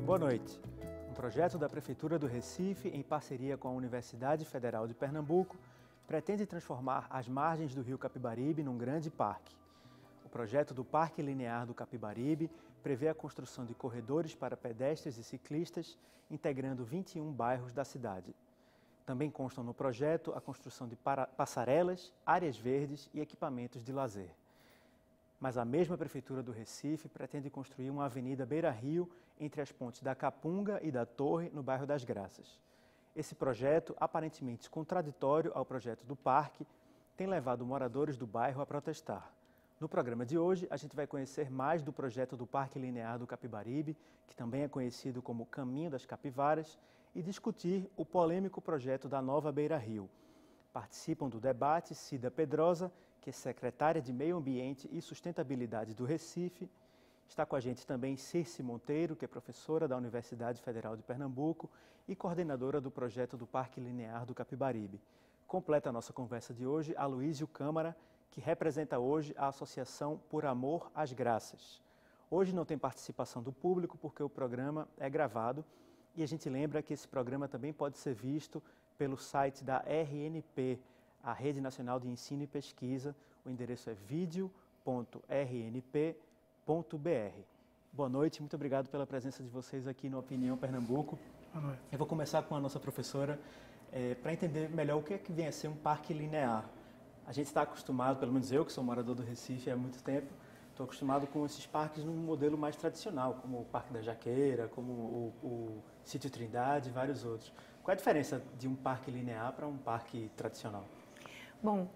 Boa noite. Um projeto da Prefeitura do Recife, em parceria com a Universidade Federal de Pernambuco, pretende transformar as margens do rio Capibaribe num grande parque. O projeto do Parque Linear do Capibaribe prevê a construção de corredores para pedestres e ciclistas, integrando 21 bairros da cidade. Também constam no projeto a construção de passarelas, áreas verdes e equipamentos de lazer. Mas a mesma Prefeitura do Recife pretende construir uma avenida beira-rio entre as pontes da Capunga e da Torre, no bairro das Graças. Esse projeto, aparentemente contraditório ao projeto do parque, tem levado moradores do bairro a protestar. No programa de hoje, a gente vai conhecer mais do projeto do Parque Linear do Capibaribe, que também é conhecido como Caminho das Capivaras, e discutir o polêmico projeto da Nova Beira-Rio. Participam do debate Cida Pedrosa, que é secretária de Meio Ambiente e Sustentabilidade do Recife. Está com a gente também Circe Monteiro, que é professora da Universidade Federal de Pernambuco e coordenadora do projeto do Parque Linear do Capibaribe. Completa a nossa conversa de hoje Aloísio Câmara, que representa hoje a Associação Por Amor às Graças. Hoje não tem participação do público porque o programa é gravado e a gente lembra que esse programa também pode ser visto pelo site da RNP, a Rede Nacional de Ensino e Pesquisa. O endereço é video.rnp.br. Boa noite, muito obrigado pela presença de vocês aqui no Opinião Pernambuco. Boa noite. Eu vou começar com a nossa professora para entender melhor o que é que vem a ser um parque linear. A gente está acostumado, pelo menos eu que sou morador do Recife há muito tempo, estou acostumado com esses parques num modelo mais tradicional, como o Parque da Jaqueira, como o Sítio Trindade e vários outros. Qual é a diferença de um parque linear para um parque tradicional? Bom,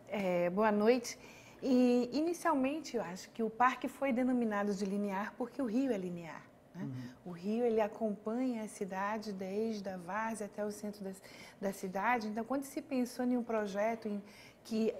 boa noite. E, inicialmente, eu acho que o parque foi denominado de linear porque o rio é linear. Né? O rio, ele acompanha a cidade desde a várzea até o centro da cidade. Então, quando se pensou em um projeto que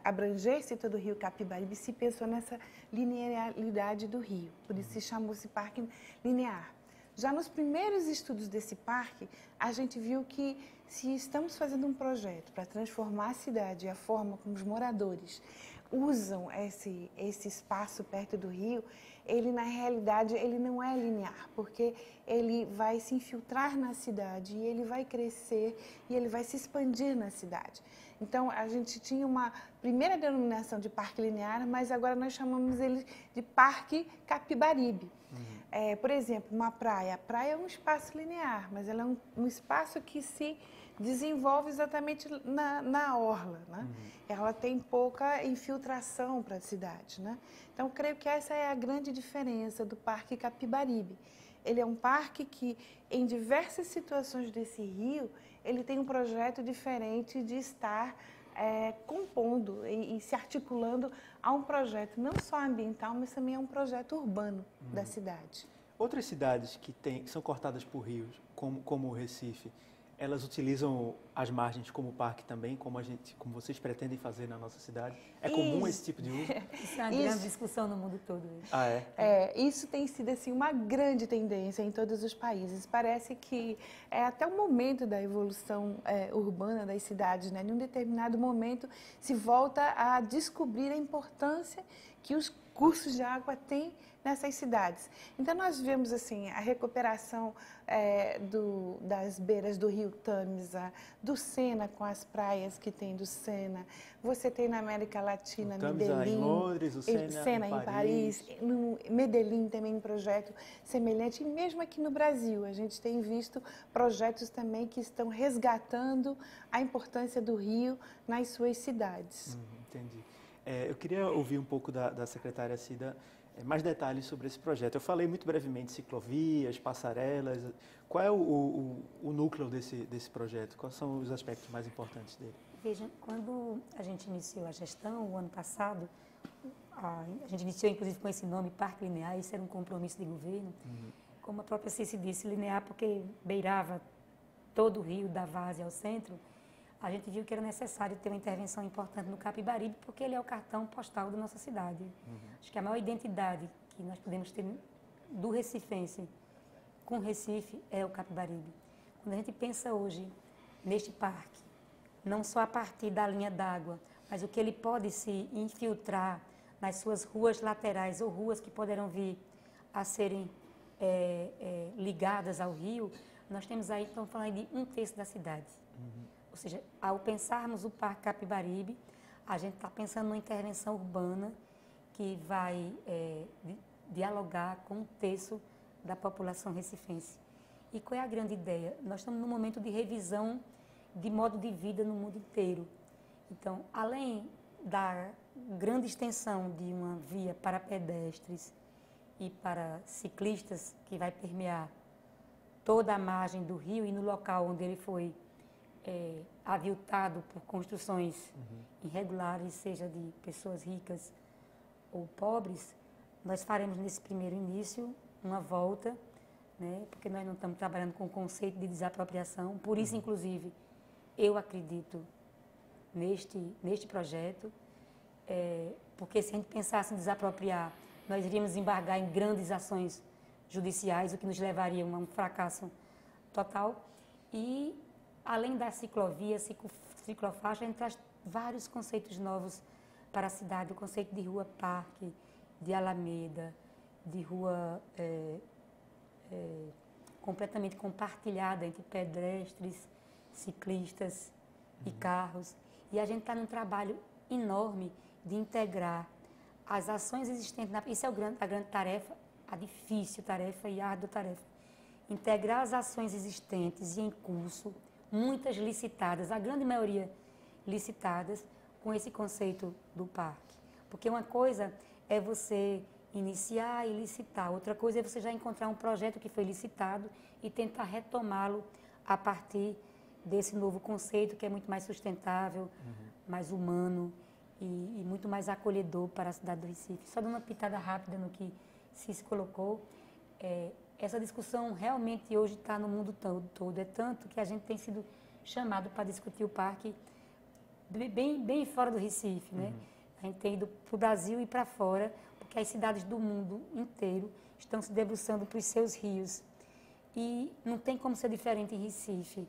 abrangesse todo o rio Capibaribe, se pensou nessa linearidade do rio. Por isso se chamou-se parque linear. Já nos primeiros estudos desse parque, a gente viu que se estamos fazendo um projeto para transformar a cidade e a forma como os moradores usam esse espaço perto do rio, ele na realidade ele não é linear, porque ele vai se infiltrar na cidade e ele vai crescer e ele vai se expandir na cidade. Então a gente tinha uma primeira denominação de parque linear, mas agora nós chamamos ele de Parque Capibaribe. Por exemplo, uma praia. A praia é um espaço linear, mas ela é um espaço que se desenvolve exatamente na orla. Né? Ela tem pouca infiltração para a cidade. Né? Então, creio que essa é a grande diferença do Parque Capibaribe. Ele é um parque que, em diversas situações desse rio, ele tem um projeto diferente de estar compondo e se articulando a um projeto não só ambiental, mas também a um projeto urbano da cidade. Outras cidades que são cortadas por rios, como o Recife, elas utilizam as margens como parque também, como vocês pretendem fazer na nossa cidade? É comum esse tipo de uso? Isso é uma grande discussão no mundo todo. Ah, é? Isso tem sido assim, uma grande tendência em todos os países. Parece que até o momento da evolução urbana das cidades, né? Em um determinado momento se volta a descobrir a importância que os cursos de água têm nessas cidades. Então, nós vemos assim, a recuperação das beiras do rio Tâmisa, do Sena, com as praias que tem do Sena. Você tem na América Latina, Medellín, em Londres, o Sena em Paris. No Medellín também um projeto semelhante. E mesmo aqui no Brasil, a gente tem visto projetos também que estão resgatando a importância do rio nas suas cidades. Entendi. Eu queria ouvir um pouco da secretária Cida mais detalhes sobre esse projeto. Eu falei muito brevemente ciclovias, passarelas. Qual é o núcleo desse projeto? Quais são os aspectos mais importantes dele? Veja, quando a gente iniciou a gestão, o ano passado, a gente iniciou inclusive com esse nome, Parque Linear, isso era um compromisso de governo. Como a própria Circe disse, linear porque beirava todo o rio, da várzea ao centro, a gente viu que era necessário ter uma intervenção importante no Capibaribe, porque ele é o cartão postal da nossa cidade. Acho que a maior identidade que nós podemos ter do recifense com Recife é o Capibaribe. Quando a gente pensa hoje neste parque, não só a partir da linha d'água, mas o que ele pode se infiltrar nas suas ruas laterais ou ruas que poderão vir a serem ligadas ao rio, nós temos aí, estamos falando de 1/3 da cidade. Ou seja, ao pensarmos o Parque Capibaribe, a gente está pensando numa intervenção urbana que vai dialogar com 1/3 da população recifense. E qual é a grande ideia? Nós estamos num momento de revisão de modo de vida no mundo inteiro. Então, além da grande extensão de uma via para pedestres e para ciclistas que vai permear toda a margem do rio e no local onde ele foi aviltado por construções irregulares, seja de pessoas ricas ou pobres, nós faremos nesse primeiro início uma volta, né, porque nós não estamos trabalhando com o conceito de desapropriação, por isso, inclusive, eu acredito neste projeto, porque se a gente pensasse em desapropriar, nós iríamos embargar em grandes ações judiciais, o que nos levaria a um fracasso total. E, além da ciclovia, ciclofaixa, a gente traz vários conceitos novos para a cidade, o conceito de rua-parque, de alameda, de rua completamente compartilhada entre pedestres, ciclistas e carros. E a gente está num trabalho enorme de integrar as ações existentes. Isso é a grande tarefa, a difícil tarefa e a árdua tarefa. Integrar as ações existentes e em curso, muitas licitadas, a grande maioria licitadas, com esse conceito do parque. Porque uma coisa é você iniciar e licitar, outra coisa é você já encontrar um projeto que foi licitado e tentar retomá-lo a partir desse novo conceito que é muito mais sustentável, mais humano e muito mais acolhedor para a cidade do Recife. Só dando uma pitada rápida no que se colocou, essa discussão realmente hoje está no mundo todo. É tanto que a gente tem sido chamado para discutir o parque bem fora do Recife, né? A gente tem ido para o Brasil e para fora, porque as cidades do mundo inteiro estão se debruçando para os seus rios. E não tem como ser diferente em Recife.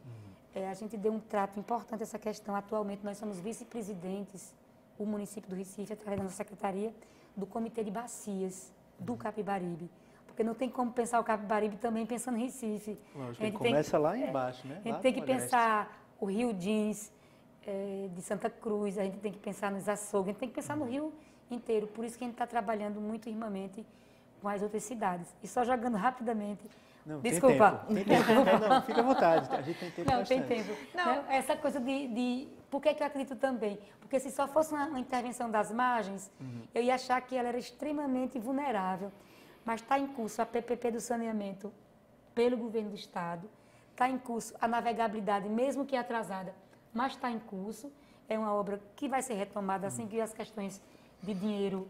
A gente deu um trato importante a essa questão. Atualmente, nós somos vice-presidentes, o município do Recife, através da nossa secretaria, do Comitê de Bacias do Capibaribe. Porque não tem como pensar o Capibaribe também pensando em Recife. Lógico, ele começa lá embaixo, né? A gente tem que pensar o Rio Jeans, de Santa Cruz, a gente tem que pensar nos açougues, a gente tem que pensar no Rio inteiro. Por isso que a gente está trabalhando muito irmãmente com as outras cidades. E só jogando rapidamente... Não, desculpa. Tem tempo. Não, fica à vontade, a gente tem tempo bastante. Não, tem tempo. Não. Essa coisa por que eu acredito também? Porque se só fosse uma intervenção das margens, eu ia achar que ela era extremamente vulnerável. Mas está em curso a PPP do saneamento pelo governo do Estado, está em curso a navegabilidade, mesmo que atrasada, mas está em curso. É uma obra que vai ser retomada assim que as questões de dinheiro,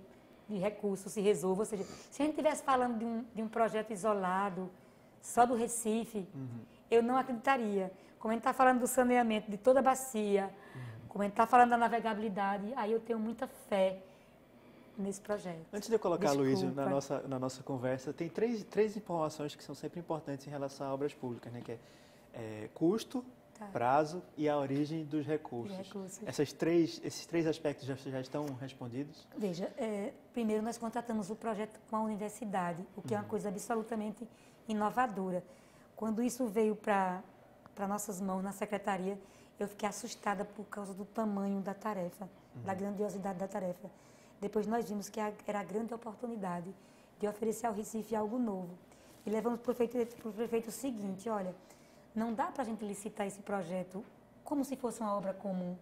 de recursos se resolvam. Ou seja, se a gente estivesse falando de um projeto isolado, só do Recife, eu não acreditaria. Como a gente está falando do saneamento de toda a bacia, como a gente está falando da navegabilidade, aí eu tenho muita fé nesse projeto. Antes de eu colocar, Luiz, na nossa conversa, tem três informações que são sempre importantes em relação a obras públicas, né? Que é custo, prazo e a origem dos recursos. Esses três aspectos já estão respondidos? Veja, primeiro nós contratamos o projeto com a universidade, o que é uma coisa absolutamente inovadora. Quando isso veio para nossas mãos na secretaria, eu fiquei assustada por causa do tamanho da tarefa, da grandiosidade da tarefa. Depois nós vimos que era a grande oportunidade de oferecer ao Recife algo novo. E levamos para o prefeito o seguinte: olha, não dá para a gente licitar esse projeto como se fosse uma obra comum.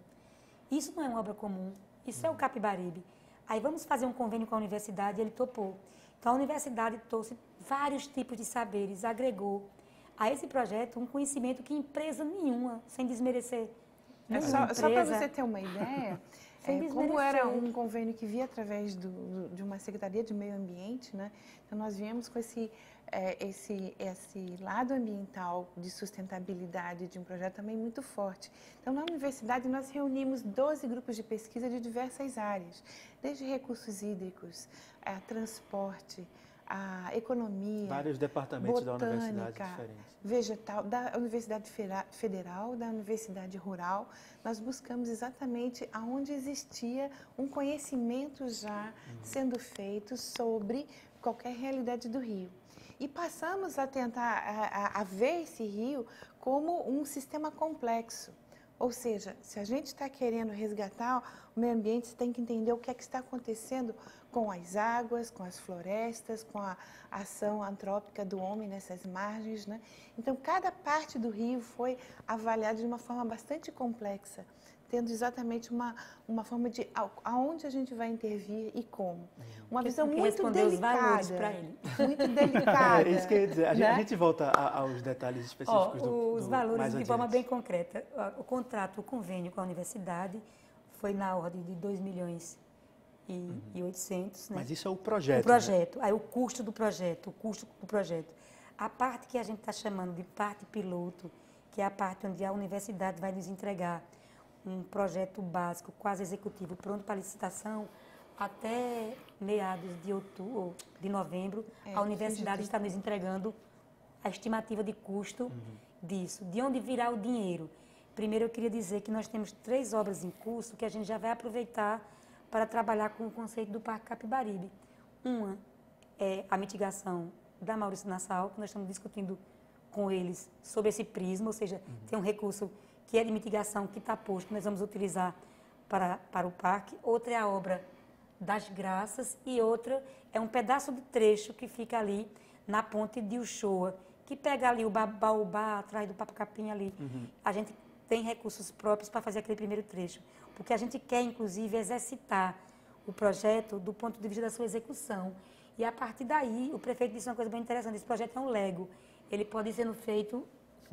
Isso não é uma obra comum, isso é o Capibaribe. Aí vamos fazer um convênio com a universidade e ele topou. Então a universidade trouxe vários tipos de saberes, agregou a esse projeto um conhecimento que empresa nenhuma, sem desmerecer. Só para você ter uma ideia, como era um convênio que via através de uma Secretaria de Meio Ambiente, né? Então nós viemos com esse lado ambiental de sustentabilidade de um projeto também muito forte. Então, na universidade, nós reunimos 12 grupos de pesquisa de diversas áreas, desde recursos hídricos, transporte, a economia, vários departamentos botânica, da universidade diferentes. Vegetal, da Universidade Federal, da Universidade Rural. Nós buscamos exatamente aonde existia um conhecimento já sendo feito sobre qualquer realidade do Rio. e passamos a tentar a ver esse rio como um sistema complexo. Ou seja, se a gente está querendo resgatar o meio ambiente, você tem que entender o que é que está acontecendo com as águas, com as florestas, com a ação antrópica do homem nessas margens, né? Então, cada parte do rio foi avaliada de uma forma bastante complexa, tendo exatamente uma forma de aonde a gente vai intervir e como. Uma visão muito delicada. Os para ele. Muito delicada. É isso que eu ia dizer. Né? A gente volta aos detalhes específicos os valores mais de adiante. forma bem concreta. O contrato, o convênio com a universidade foi na ordem de 2 milhões e 800, né? Mas isso é o projeto. O projeto. Né? Aí o custo do projeto, A parte que a gente está chamando de parte piloto, que é a parte onde a universidade vai nos entregar um projeto básico, quase executivo, pronto para licitação, até meados de novembro, a universidade está nos entregando a estimativa de custo disso. De onde virá o dinheiro? Primeiro, eu queria dizer que nós temos 3 obras em curso que a gente já vai aproveitar para trabalhar com o conceito do Parque Capibaribe. Uma é a mitigação da Maurício Nassau, que nós estamos discutindo com eles sobre esse prisma, ou seja, tem um recurso que é de mitigação que está posto, que nós vamos utilizar para o parque. Outra é a obra das Graças e outra é um pedaço de trecho que fica ali na ponte de Uchoa, que pega ali o Baobá, atrás do Papacapim ali. A gente tem recursos próprios para fazer aquele primeiro trecho, porque a gente quer, inclusive, exercitar o projeto do ponto de vista da sua execução. E, a partir daí, o prefeito disse uma coisa bem interessante, esse projeto é um Lego, ele pode ir sendo feito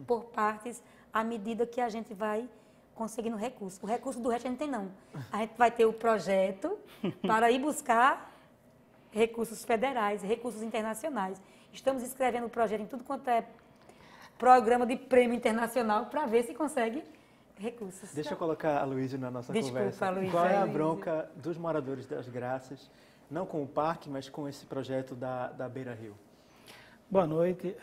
por partes à medida que a gente vai conseguindo recurso. O recurso do resto a gente tem não. A gente vai ter o projeto para ir buscar recursos federais, recursos internacionais. Estamos escrevendo o projeto em tudo quanto é programa de prêmio internacional para ver se consegue recursos. Deixa eu colocar a Luísa na nossa conversa. Luísa. Qual é a bronca dos moradores das Graças, não com o parque, mas com esse projeto da Beira Rio? Boa noite.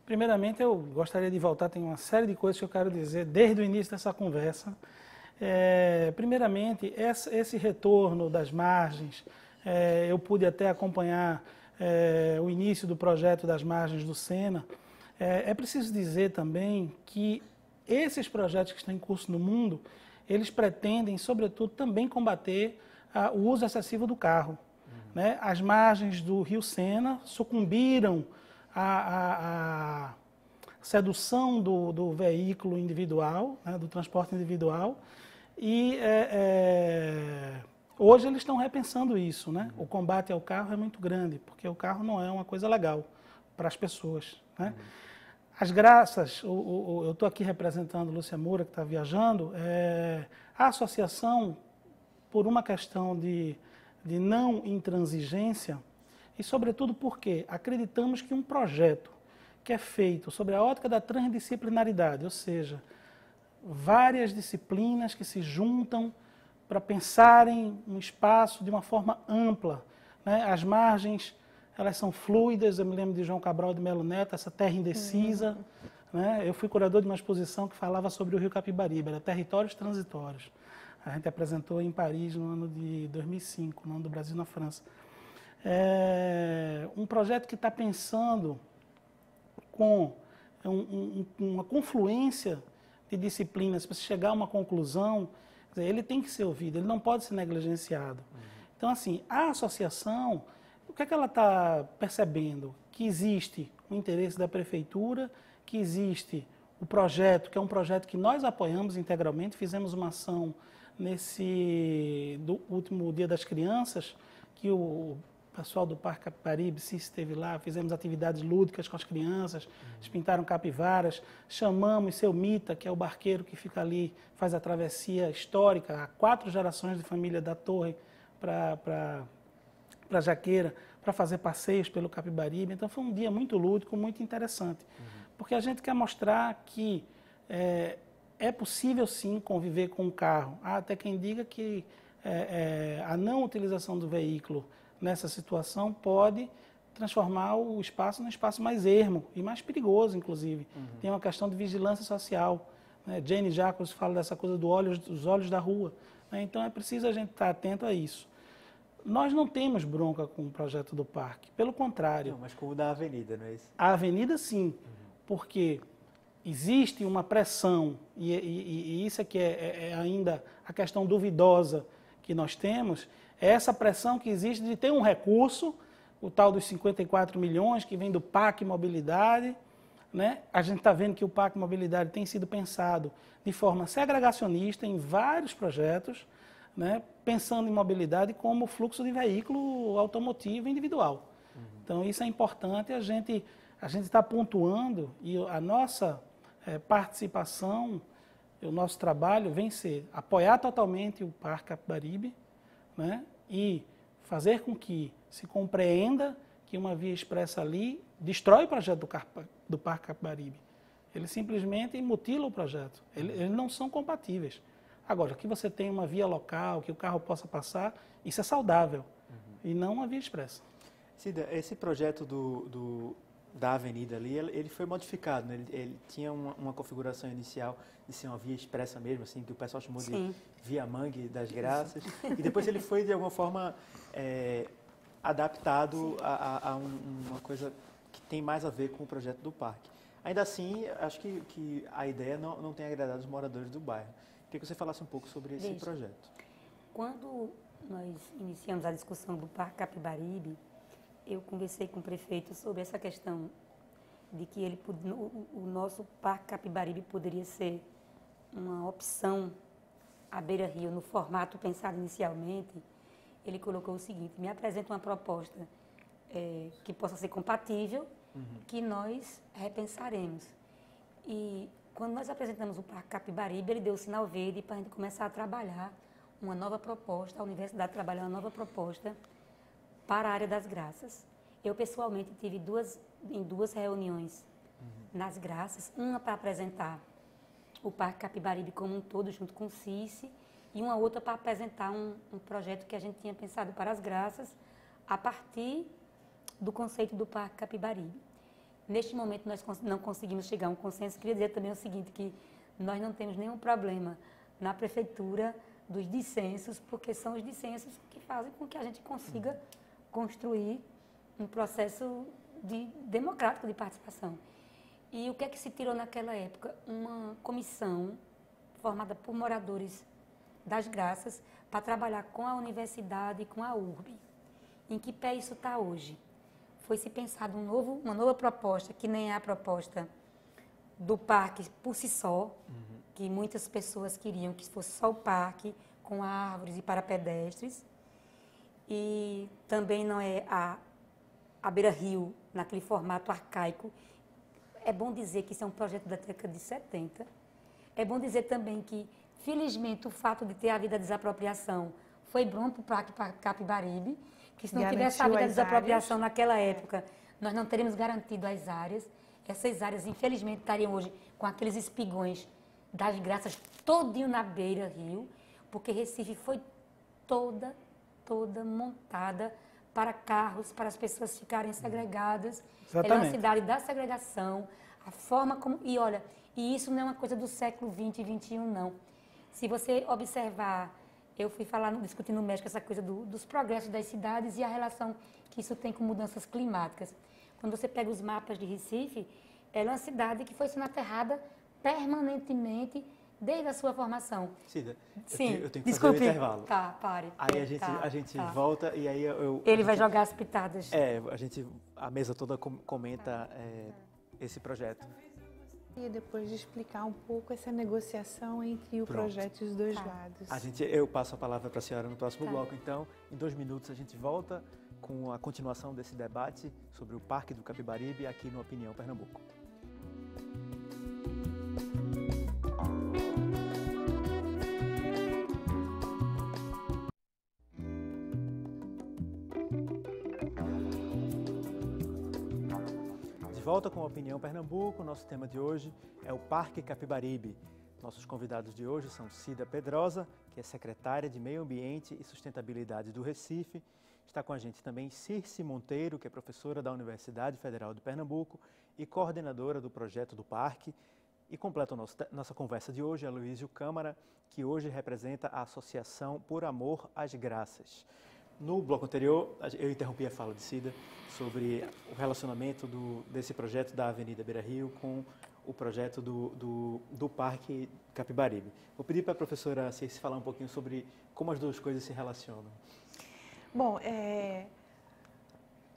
Primeiramente, eu gostaria de voltar, tem uma série de coisas que eu quero dizer desde o início dessa conversa. Primeiramente, esse retorno das margens, eu pude até acompanhar o início do projeto das margens do Sena. É preciso dizer também que esses projetos que estão em curso no mundo, eles pretendem, sobretudo, também combater o uso excessivo do carro. Né? As margens do Rio Sena sucumbiram à sedução do veículo individual, né? Do transporte individual, e hoje eles estão repensando isso. Né? O combate ao carro é muito grande, porque o carro não é uma coisa legal para as pessoas. Né? As Graças, eu estou aqui representando Lúcia Moura, que está viajando, a associação, por uma questão de não intransigência, e sobretudo porque acreditamos que um projeto que é feito sobre a ótica da transdisciplinaridade, ou seja, várias disciplinas que se juntam para pensarem um espaço de uma forma ampla. Né? As margens, elas são fluidas, eu me lembro de João Cabral de Melo Neto, essa terra indecisa. Né? Eu fui curador de uma exposição que falava sobre o Rio Capibaribe, era territórios transitórios. A gente apresentou em Paris no ano de 2005, no ano do Brasil na França. Um projeto que está pensando com uma confluência de disciplinas para se chegar a uma conclusão, quer dizer, ele tem que ser ouvido, ele não pode ser negligenciado. Então, assim, a associação, o que é que ela está percebendo? Que existe o interesse da prefeitura, que existe o projeto, que é um projeto que nós apoiamos integralmente, fizemos uma ação do último Dia das Crianças, que o pessoal do Parque Capibaribe se esteve lá, fizemos atividades lúdicas com as crianças, eles pintaram capivaras, chamamos seu Mita, que é o barqueiro que fica ali, faz a travessia histórica, há 4 gerações de família da Torre para Jaqueira, para fazer passeios pelo Capibaribe. Então foi um dia muito lúdico, muito interessante, porque a gente quer mostrar que é possível sim conviver com o carro. Há até quem diga que a não utilização do veículo nessa situação pode transformar o espaço num espaço mais ermo e mais perigoso, inclusive. Tem uma questão de vigilância social. Né? Jane Jacobs fala dessa coisa dos olhos da rua. Né? Então é preciso a gente estar atento a isso. Nós não temos bronca com o projeto do parque, pelo contrário. Não, mas com o da avenida, não é isso? A avenida, sim, porque existe uma pressão, e isso é que é ainda a questão duvidosa que nós temos, é essa pressão que existe de ter um recurso, o tal dos 54 milhões que vem do PAC Mobilidade, né? A gente está vendo que o PAC Mobilidade tem sido pensado de forma segregacionista em vários projetos, né? Pensando em mobilidade como fluxo de veículo automotivo individual. Então, isso é importante, a gente está pontuando e a nossa participação, o nosso trabalho vem ser apoiar totalmente o Parque Capibaribe, né? E fazer com que se compreenda que uma via expressa ali destrói o projeto do Parque Capibaribe. Ele simplesmente mutila o projeto. Eles não são compatíveis. Agora, que você tenha uma via local, que o carro possa passar, isso é saudável. E não uma via expressa. Cida, esse projeto da avenida ali, ele foi modificado, né? Ele tinha uma configuração inicial de ser uma via expressa mesmo, assim, que o pessoal chamou de Via Mangue das Graças. E depois ele foi, de alguma forma, adaptado a uma coisa que tem mais a ver com o projeto do parque. Ainda assim, acho que a ideia não tem agradado os moradores do bairro. Queria que você falasse um pouco sobre esse projeto. Quando nós iniciamos a discussão do Parque Capibaribe, eu conversei com o prefeito sobre essa questão de que o nosso Parque Capibaribe poderia ser uma opção à beira-rio no formato pensado inicialmente. Ele colocou o seguinte: me apresenta uma proposta que possa ser compatível, que nós repensaremos. E quando nós apresentamos o Parque Capibaribe, ele deu o sinal verde para a gente começar a trabalhar uma nova proposta, a universidade trabalhar uma nova proposta para a área das Graças. Eu, pessoalmente, tive em duas reuniões nas Graças, uma para apresentar o Parque Capibaribe como um todo, junto com o CICE, e uma outra para apresentar um projeto que a gente tinha pensado para as Graças, a partir do conceito do Parque Capibaribe. Neste momento, nós não conseguimos chegar a um consenso. Queria dizer também o seguinte, que nós não temos nenhum problema na Prefeitura dos dissensos, porque são os dissensos que fazem com que a gente consiga construir um processo democrático de participação. E o que é que se tirou naquela época? Uma comissão formada por moradores das Graças para trabalhar com a universidade e com a URB. Em que pé isso está hoje? Foi-se pensado uma nova proposta, que nem é a proposta do parque por si só, que muitas pessoas queriam que fosse só o parque, com árvores e para pedestres. E também não é a beira-rio, naquele formato arcaico. É bom dizer que isso é um projeto da década de 70. É bom dizer também que, felizmente, o fato de ter havido a desapropriação foi bom para o Parque Capibaribe, que se não tivesse havido a desapropriação naquela época, nós não teríamos garantido as áreas. Essas áreas, infelizmente, estariam hoje com aqueles espigões das Graças todinho na beira-rio, porque Recife foi toda montada para carros, para as pessoas ficarem segregadas. Exatamente. Ela é uma cidade da segregação, a forma como... E olha, e isso não é uma coisa do século XX e XXI, não. Se você observar, eu fui discutindo no México essa coisa dos progressos das cidades e a relação que isso tem com mudanças climáticas. Quando você pega os mapas de Recife, ela é uma cidade que foi sendo aterrada permanentemente desde a sua formação. Cida, sim, eu tenho que desculpe. fazer o intervalo. Tá, pare. Aí a gente volta e aí Ele vai jogar as pitadas. A mesa toda comenta esse projeto. E depois de explicar um pouco essa negociação entre o projeto e os dois lados. Eu passo a palavra para a senhora no próximo bloco, então. Em 2 minutos a gente volta com a continuação desse debate sobre o Parque do Capibaribe aqui no Opinião Pernambuco. De volta com a Opinião Pernambuco, nosso tema de hoje é o Parque Capibaribe. Nossos convidados de hoje são Cida Pedrosa, que é secretária de Meio Ambiente e Sustentabilidade do Recife. Está com a gente também Circe Monteiro, que é professora da Universidade Federal de Pernambuco e coordenadora do projeto do parque. E completa nossa conversa de hoje Aloísio Câmara, que hoje representa a Associação Por Amor às Graças. No bloco anterior, eu interrompi a fala de Cida sobre o relacionamento desse projeto da Avenida Beira Rio com o projeto do Parque Capibaribe. Vou pedir para a professora Circe falar um pouquinho sobre como as duas coisas se relacionam. Bom,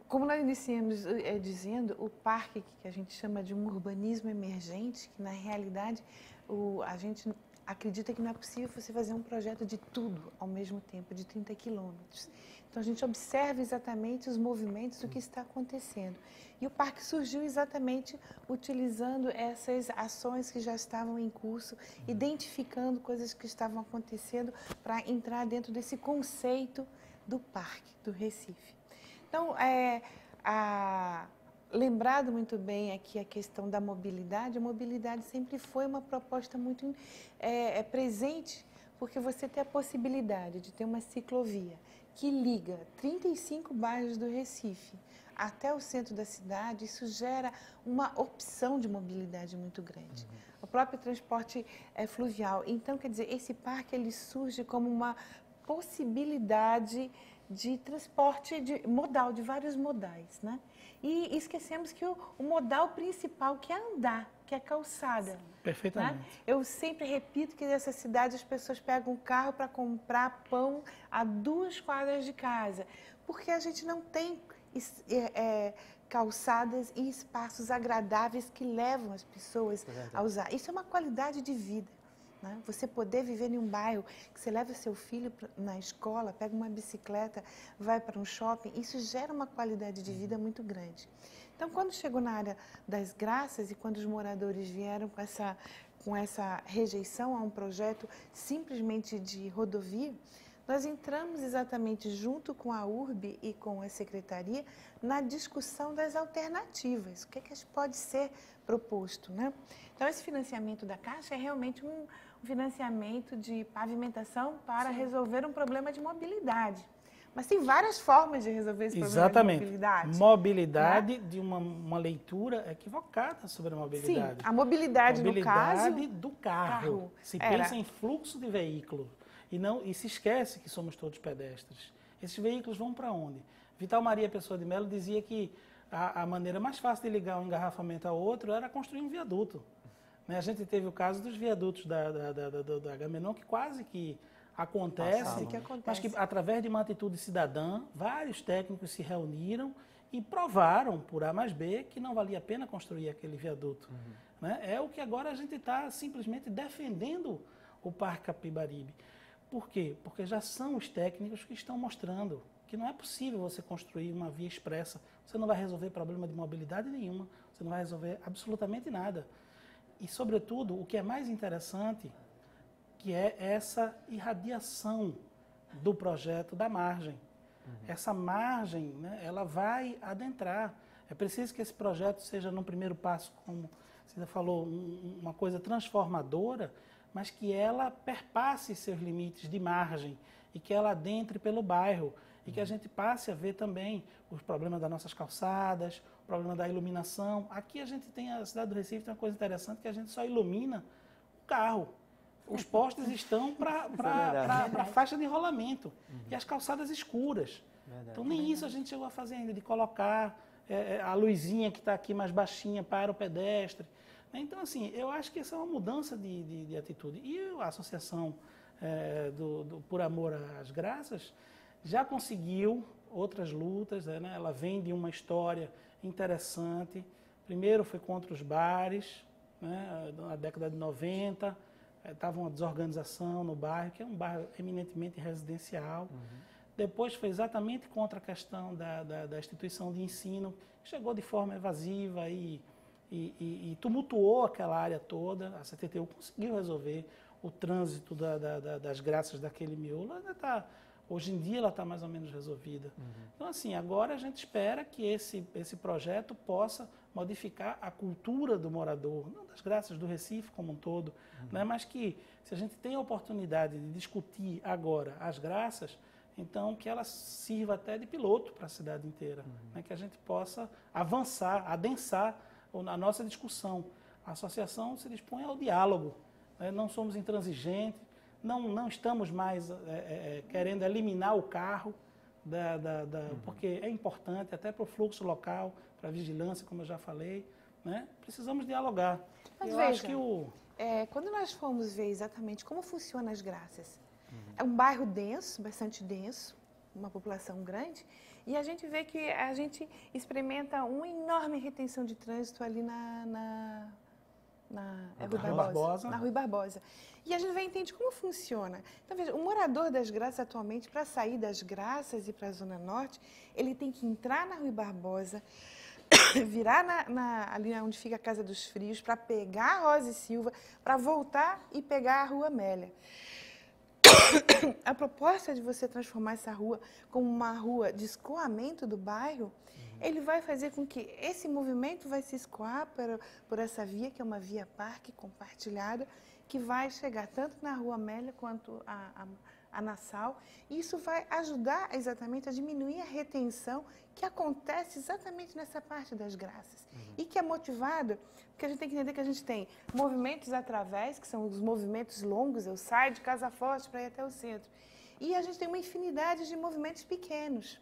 como nós iniciamos dizendo, o parque, que a gente chama de um urbanismo emergente, que na realidade a gente acredita que não é possível você fazer um projeto de tudo ao mesmo tempo, de 30 quilômetros. Então, a gente observa exatamente os movimentos do que está acontecendo. E o parque surgiu exatamente utilizando essas ações que já estavam em curso, identificando coisas que estavam acontecendo para entrar dentro desse conceito do parque do Recife. Então, lembrado muito bem aqui a questão da mobilidade, a mobilidade sempre foi uma proposta muito presente, porque você tem a possibilidade de ter uma ciclovia que liga 35 bairros do Recife até o centro da cidade. Isso gera uma opção de mobilidade muito grande. O próprio transporte fluvial. Então, quer dizer, esse parque ele surge como uma possibilidade de transporte modal, de vários modais, né? E esquecemos que o modal principal, que é andar, que é calçada. Perfeitamente. Né? Eu sempre repito que nessa cidade as pessoas pegam um carro para comprar pão a 2 quadras de casa, porque a gente não tem calçadas e espaços agradáveis que levam as pessoas a usar. Isso é uma qualidade de vida. Né? Você poder viver em um bairro que você leva seu filho na escola, pega uma bicicleta, vai para um shopping, isso gera uma qualidade de vida muito grande. Então, quando chegou na área das Graças e quando os moradores vieram com essa rejeição a um projeto simplesmente de rodovia, nós entramos exatamente junto com a URB e com a Secretaria na discussão das alternativas, o que pode ser proposto, né? Então, esse financiamento da Caixa é realmente um financiamento de pavimentação para resolver um problema de mobilidade. Mas tem várias formas de resolver esse problema de mobilidade. Mobilidade, né? De uma leitura equivocada sobre a mobilidade. Sim, a mobilidade no caso... Mobilidade do carro. Se pensa em fluxo de veículo e se esquece que somos todos pedestres. Esses veículos vão para onde? Vital Maria Pessoa de Melo dizia que a maneira mais fácil de ligar um engarrafamento ao outro era construir um viaduto. A gente teve o caso dos viadutos da Agamenon, que quase que acontece, mas que através de uma atitude cidadã, vários técnicos se reuniram e provaram por A mais B que não valia a pena construir aquele viaduto. Né? É o que agora a gente está simplesmente defendendo o Parque Capibaribe. Por quê? Porque já são os técnicos que estão mostrando que não é possível você construir uma via expressa. Você não vai resolver problema de mobilidade nenhuma, você não vai resolver absolutamente nada. E, sobretudo, o que é mais interessante, que é essa irradiação do projeto da margem. Essa margem, né, ela vai adentrar. É preciso que esse projeto seja, num primeiro passo, como você falou, uma coisa transformadora, mas que ela perpasse seus limites de margem e que ela adentre pelo bairro e que a gente passe a ver também os problemas das nossas calçadas, o problema da iluminação. Aqui a gente tem, a cidade do Recife tem uma coisa interessante, que a gente só ilumina o carro. Os postes estão para a faixa de rolamento e as calçadas escuras. Então nem isso a gente chegou a fazer ainda, de colocar a luzinha que está aqui mais baixinha para o pedestre. Então, assim, eu acho que essa é uma mudança de atitude. E a Associação Por Amor às Graças já conseguiu outras lutas, né? Ela vem de uma história interessante. Primeiro foi contra os bares, né? Na década de 90, estava uma desorganização no bairro, que é um bairro eminentemente residencial. Depois foi exatamente contra a questão da instituição de ensino, que chegou de forma evasiva e tumultuou aquela área toda. A CTTU conseguiu resolver o trânsito das Graças daquele miolo. Hoje em dia ela está mais ou menos resolvida. Então, assim, agora a gente espera que esse projeto possa modificar a cultura do morador, não das Graças, do Recife como um todo, né? Mas que, se a gente tem a oportunidade de discutir agora as Graças, então que ela sirva até de piloto para a cidade inteira, né? Que a gente possa avançar, adensar a nossa discussão. A associação se dispõe ao diálogo, né? Não somos intransigentes, não estamos mais querendo eliminar o carro, porque é importante até para o fluxo local, para a vigilância, como eu já falei, né? Precisamos dialogar. Mas eu veja, acho que quando nós fomos ver exatamente como funcionam as Graças, é um bairro denso, bastante denso, uma população grande, e a gente vê que a gente experimenta uma enorme retenção de trânsito ali na Rui Barbosa. Na Rui Barbosa. E a gente vai entender como funciona. Então, veja, o morador das Graças atualmente, para sair das Graças e para a Zona Norte, ele tem que entrar na Rui Barbosa, virar ali onde fica a Casa dos Frios, para pegar a Rosa e Silva, para voltar e pegar a Rua Amélia. A proposta de você transformar essa rua como uma rua de escoamento do bairro, ele vai fazer com que esse movimento vai se escoar por essa via, que é uma via parque compartilhada, que vai chegar tanto na Rua Amélia quanto a Nassau. E isso vai ajudar exatamente a diminuir a retenção que acontece exatamente nessa parte das Graças. E que é motivado, porque a gente tem que entender que a gente tem movimentos através, que são os movimentos longos, eu saio de Casa Forte para ir até o centro. E a gente tem uma infinidade de movimentos pequenos,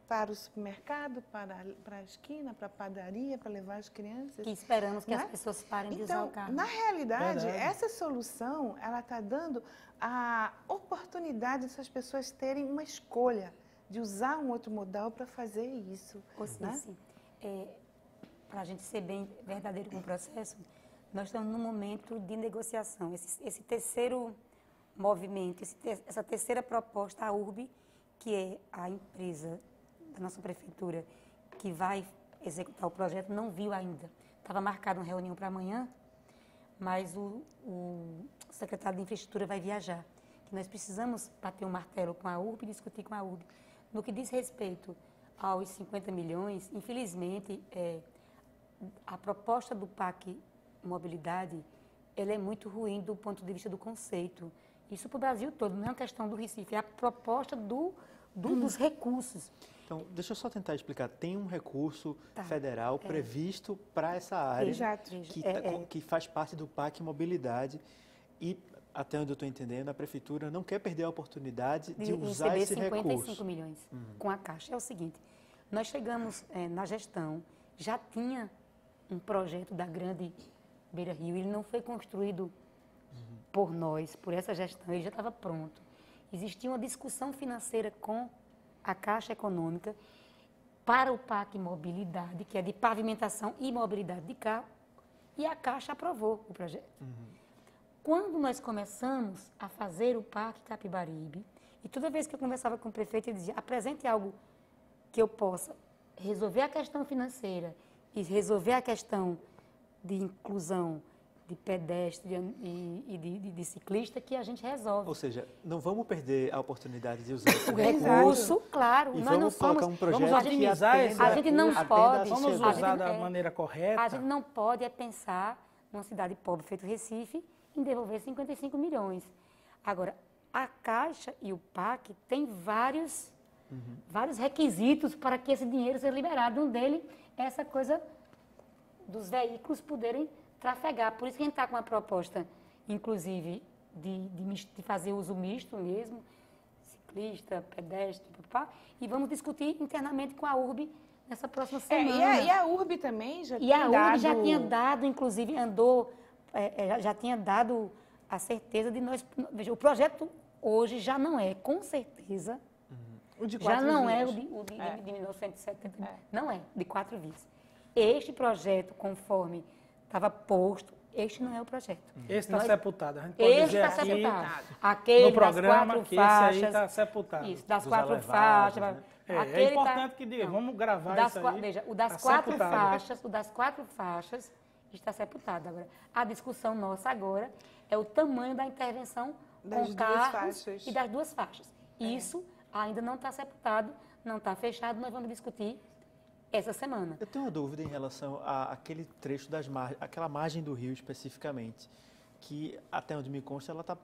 para o supermercado, para a esquina, para a padaria, para levar as crianças. Que esperamos que as pessoas parem de usar o carro. Na realidade, essa solução, ela está dando a oportunidade dessas pessoas terem uma escolha de usar um outro modal para fazer isso. Ou seja, para a gente ser bem verdadeiro com o processo, nós estamos num momento de negociação. Esse terceiro movimento, essa terceira proposta, a URB, que é a empresa da nossa prefeitura que vai executar o projeto, não viu ainda. Estava marcada uma reunião para amanhã, mas o secretário de Infraestrutura vai viajar. Que nós precisamos bater um martelo com a URB e discutir com a URB. No que diz respeito aos 50 milhões, infelizmente, a proposta do PAC Mobilidade, ela é muito ruim do ponto de vista do conceito. Isso para o Brasil todo, não é uma questão do Recife, é a proposta dos recursos. Então, deixa eu só tentar explicar. Tem um recurso federal previsto para essa área, que faz parte do PAC Mobilidade e, até onde eu estou entendendo, a Prefeitura não quer perder a oportunidade de usar esse recurso. 55 milhões com a Caixa. É o seguinte, nós chegamos na gestão, já tinha um projeto da Grande Beira Rio, ele não foi construído por nós, por essa gestão, ele já estava pronto. Existia uma discussão financeira com a Caixa Econômica para o PAC Mobilidade, que é de pavimentação e mobilidade de carro, e a Caixa aprovou o projeto. Quando nós começamos a fazer o Parque Capibaribe, e toda vez que eu conversava com o prefeito, ele dizia, apresente algo que eu possa resolver a questão financeira e resolver a questão de inclusão de pedestre e de ciclista, que a gente resolve. Ou seja, não vamos perder a oportunidade de usar esse recurso, claro. E nós vamos não colocar somos, um projeto vamos otimizar esse a gente não pode. Vamos usar da maneira correta. A gente não pode pensar numa cidade pobre feito Recife em devolver 55 milhões. Agora, a Caixa e o PAC têm vários requisitos para que esse dinheiro seja liberado. Um deles é essa coisa dos veículos poderem trafegar. Por isso que a gente está com uma proposta, inclusive, de fazer uso misto mesmo, ciclista, pedestre, e vamos discutir internamente com a URB nessa próxima semana. E a URB também já tinha dado... E a URB já tinha dado, inclusive, já tinha dado a certeza de nós... Veja, o projeto hoje já não é, com certeza... O de 4 já não vias. é o de 1970, não é, de 4 vias. Este projeto, conforme estava posto, este não é o projeto. Esse está sepultado. A gente pode este dizer está aqui sepultado. Aquele no programa das 4 que faixas, esse aí está sepultado. Isso, das Dos 4 alevados, faixas. né? É importante que diga, vamos gravar isso aí. Veja, o das tá 4 sepultado. faixas, o das 4 faixas está sepultado. Agora, a discussão nossa agora é o tamanho da intervenção das com duas carros faixas. e das 2 faixas. Isso ainda não está sepultado, não está fechado, nós vamos discutir essa semana. Eu tenho uma dúvida em relação àquele trecho das margens, aquela margem do rio especificamente, que até onde me consta ela está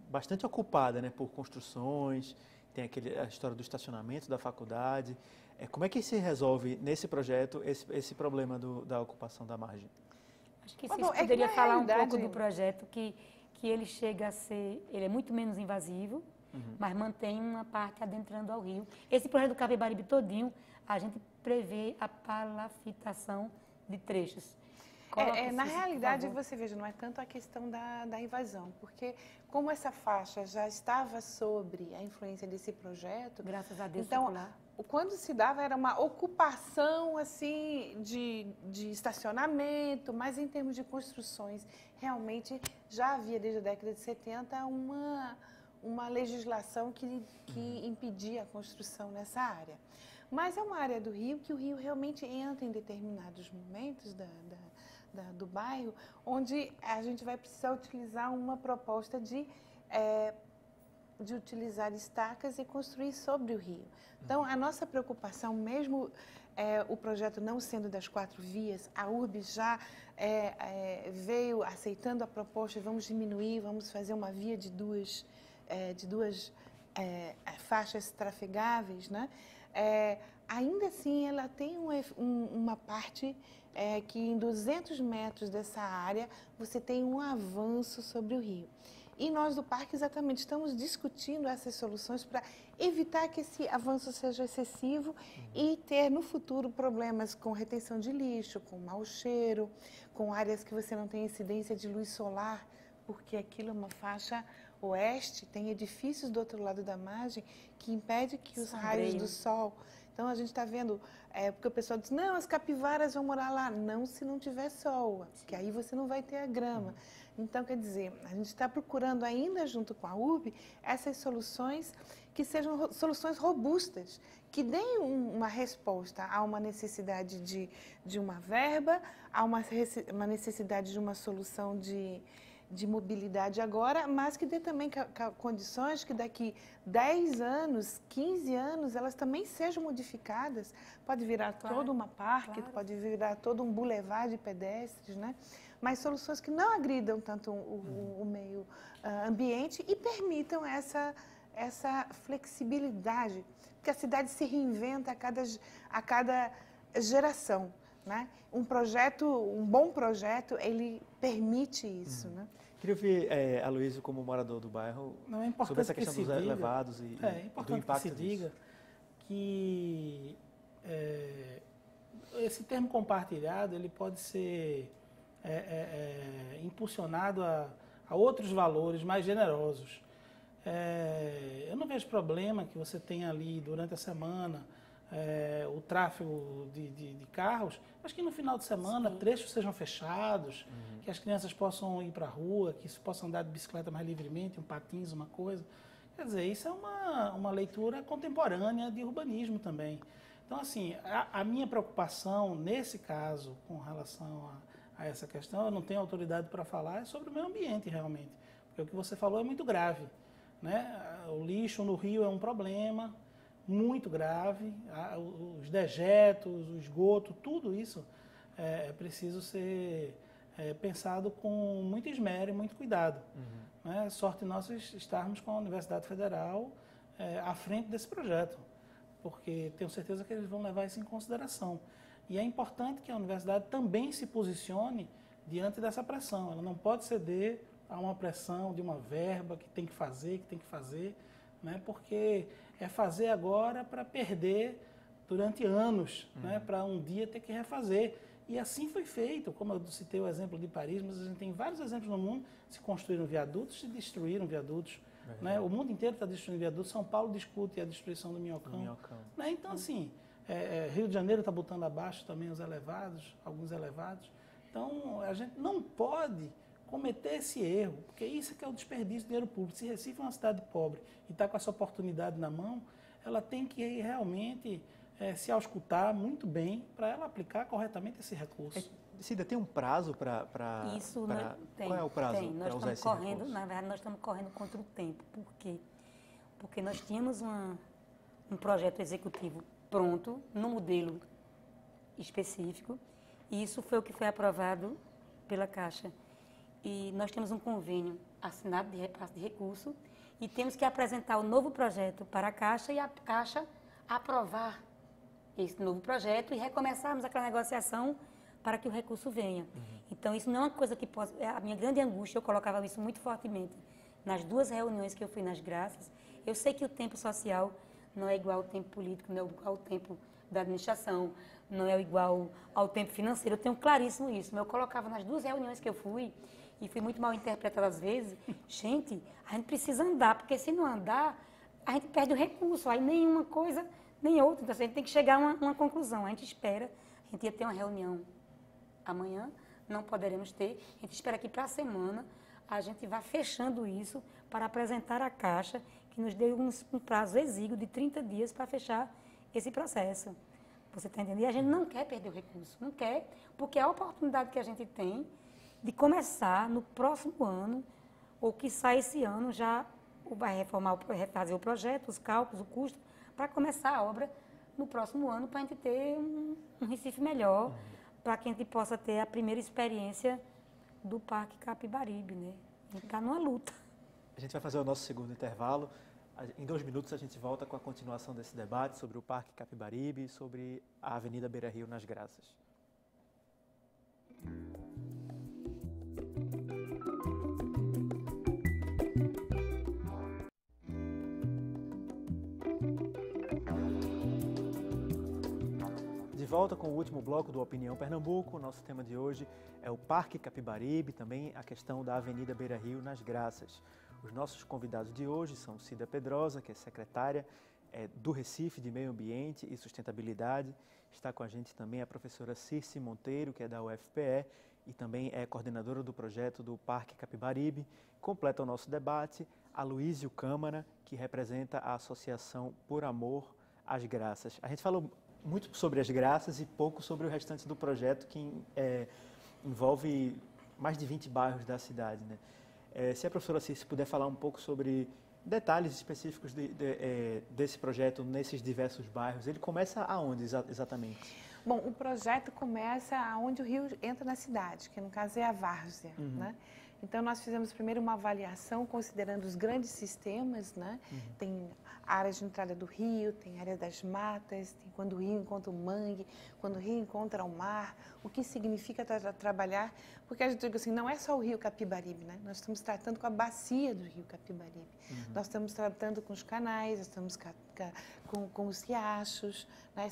bastante ocupada, né, por construções, tem a história do estacionamento da faculdade. Como é que se resolve nesse projeto esse problema da ocupação da margem? Acho que você poderia falar um pouco do projeto, que ele chega a ser, ele é muito menos invasivo, mas mantém uma parte adentrando ao rio. Esse projeto do Capibaribe todinho, a gente prevê a palafitação de trechos. Na realidade, você veja, não é tanto a questão da invasão, porque como essa faixa já estava sobre a influência desse projeto... Graças a Deus, então, quando se dava era uma ocupação assim de estacionamento, mas em termos de construções, realmente já havia desde a década de 70 uma legislação que impedia a construção nessa área. Mas é uma área do Rio que o Rio realmente entra em determinados momentos do bairro, onde a gente vai precisar utilizar uma proposta de utilizar estacas e construir sobre o rio. Então, a nossa preocupação, mesmo o projeto não sendo das 4 vias, a URB já veio aceitando a proposta, vamos diminuir, vamos fazer uma via de duas faixas trafegáveis, né? Ainda assim, ela tem uma parte que em 200 metros dessa área você tem um avanço sobre o rio. E nós do parque exatamente estamos discutindo essas soluções para evitar que esse avanço seja excessivo e ter no futuro problemas com retenção de lixo, com mau cheiro, com áreas que você não tem incidência de luz solar, porque aquilo é uma faixa oeste, tem edifícios do outro lado da margem que impede que os raios do sol... Então, a gente está vendo, porque o pessoal diz, não, as capivaras vão morar lá. Não, se não tiver sol, que aí você não vai ter a grama. Então, quer dizer, a gente está procurando ainda, junto com a URB, essas soluções que sejam soluções robustas, que deem uma resposta a uma necessidade de uma verba, a uma necessidade de uma solução de mobilidade agora, mas que dê também condições que daqui 10 anos, 15 anos, elas também sejam modificadas. Pode virar toda uma parque, pode virar todo um boulevard de pedestres, né? Mas soluções que não agridam tanto o meio ambiente e permitam essa flexibilidade, porque a cidade se reinventa a cada geração, né? Um bom projeto, ele permite isso, né? Queria ouvir Aloysio, como morador do bairro, sobre essa questão dos elevados e do impacto disso. Que se diga que esse termo compartilhado ele pode ser impulsionado a outros valores mais generosos. Eu não vejo problema que você tenha ali durante a semana o tráfego de carros, mas que no final de semana trechos sejam fechados, que as crianças possam ir para a rua, que possam andar de bicicleta mais livremente, um patins, uma coisa. Quer dizer, isso é uma leitura contemporânea de urbanismo também. Então, assim, a minha preocupação nesse caso, com relação a essa questão, eu não tenho autoridade para falar, é sobre o meio ambiente realmente, porque o que você falou é muito grave, né? O lixo no rio é um problema muito grave, os dejetos, o esgoto, tudo isso é preciso ser pensado com muito esmero e muito cuidado. Né? Sorte nossa estarmos com a Universidade Federal à frente desse projeto, porque tenho certeza que eles vão levar isso em consideração. E é importante que a universidade também se posicione diante dessa pressão. Ela não pode ceder a uma pressão de uma verba que tem que fazer, né? Porque é fazer agora para perder durante anos, né? Para um dia ter que refazer. E assim foi feito, como eu citei o exemplo de Paris, mas a gente tem vários exemplos no mundo, se construíram viadutos, se destruíram viadutos. Né? O mundo inteiro está destruindo viadutos, São Paulo discute a destruição do Minhocão. Né? Então, assim, Rio de Janeiro está botando abaixo também os elevados, alguns elevados. Então, a gente não pode cometer esse erro, porque isso é que é o desperdício de dinheiro público. Se Recife é uma cidade pobre e está com essa oportunidade na mão, ela tem que realmente se auscultar muito bem para ela aplicar corretamente esse recurso. Cida, tem um prazo para... Isso tem. Qual é o prazo para usar esse recurso? Na verdade, nós estamos correndo contra o tempo. Por quê? Porque nós tínhamos um projeto executivo pronto, no modelo específico, e isso foi o que foi aprovado pela Caixa. E nós temos um convênio assinado de repasse de recurso e temos que apresentar o novo projeto para a Caixa e a Caixa aprovar esse novo projeto e recomeçarmos aquela negociação para que o recurso venha. Então, isso não é uma coisa que possa... A minha grande angústia, eu colocava isso muito fortemente nas 2 reuniões que eu fui nas Graças, Eu sei que o tempo social não é igual ao tempo político, não é igual ao tempo da administração, não é igual ao tempo financeiro. Eu tenho claríssimo isso. Mas eu colocava nas 2 reuniões que eu fui, e fui muito mal interpretada às vezes, gente, a gente precisa andar, porque se não andar, a gente perde o recurso. Aí nenhuma coisa, nem outra. Então, a gente tem que chegar a uma conclusão. A gente espera, a gente ia ter uma reunião amanhã, não poderemos ter. A gente espera que para a semana a gente vá fechando isso para apresentar a Caixa, que nos deu um prazo exíguo de 30 dias para fechar esse processo. Você está entendendo? E a gente não quer perder o recurso, não quer, porque a oportunidade que a gente tem de começar no próximo ano, ou que sai esse ano, já vai reformar, refazer o projeto, os cálculos, o custo, para começar a obra no próximo ano, para a gente ter um Recife melhor, para que a gente possa ter a primeira experiência do Parque Capibaribe, né? A gente está numa luta. A gente vai fazer o nosso segundo intervalo. Em 2 minutos a gente volta com a continuação desse debate sobre o Parque Capibaribe e sobre a Avenida Beira-Rio nas Graças. De volta com o último bloco do Opinião Pernambuco. Nosso tema de hoje é o Parque Capibaribe, também a questão da Avenida Beira-Rio nas Graças. Os nossos convidados de hoje são Cida Pedrosa, que é secretária do Recife de Meio Ambiente e Sustentabilidade. Está com a gente também a professora Circe Monteiro, que é da UFPE e também é coordenadora do projeto do Parque Capibaribe. Completa o nosso debate a Luísio Câmara, que representa a Associação Por Amor às Graças. A gente falou muito sobre as graças e pouco sobre o restante do projeto, que envolve mais de 20 bairros da cidade, né? Se a professora Circe puder falar um pouco sobre detalhes específicos desse projeto nesses diversos bairros, ele começa aonde exatamente? Bom, o projeto começa aonde o rio entra na cidade, que no caso é a várzea, né? Então, nós fizemos primeiro uma avaliação considerando os grandes sistemas, né? Tem áreas de entrada do rio, tem área das matas, tem quando o rio encontra o mangue, quando o rio encontra o mar, o que significa trabalhar, porque a gente diz assim, não é só o rio Capibaribe, né? Nós estamos tratando com a bacia do rio Capibaribe, nós estamos tratando com os canais, nós estamos com os riachos, né?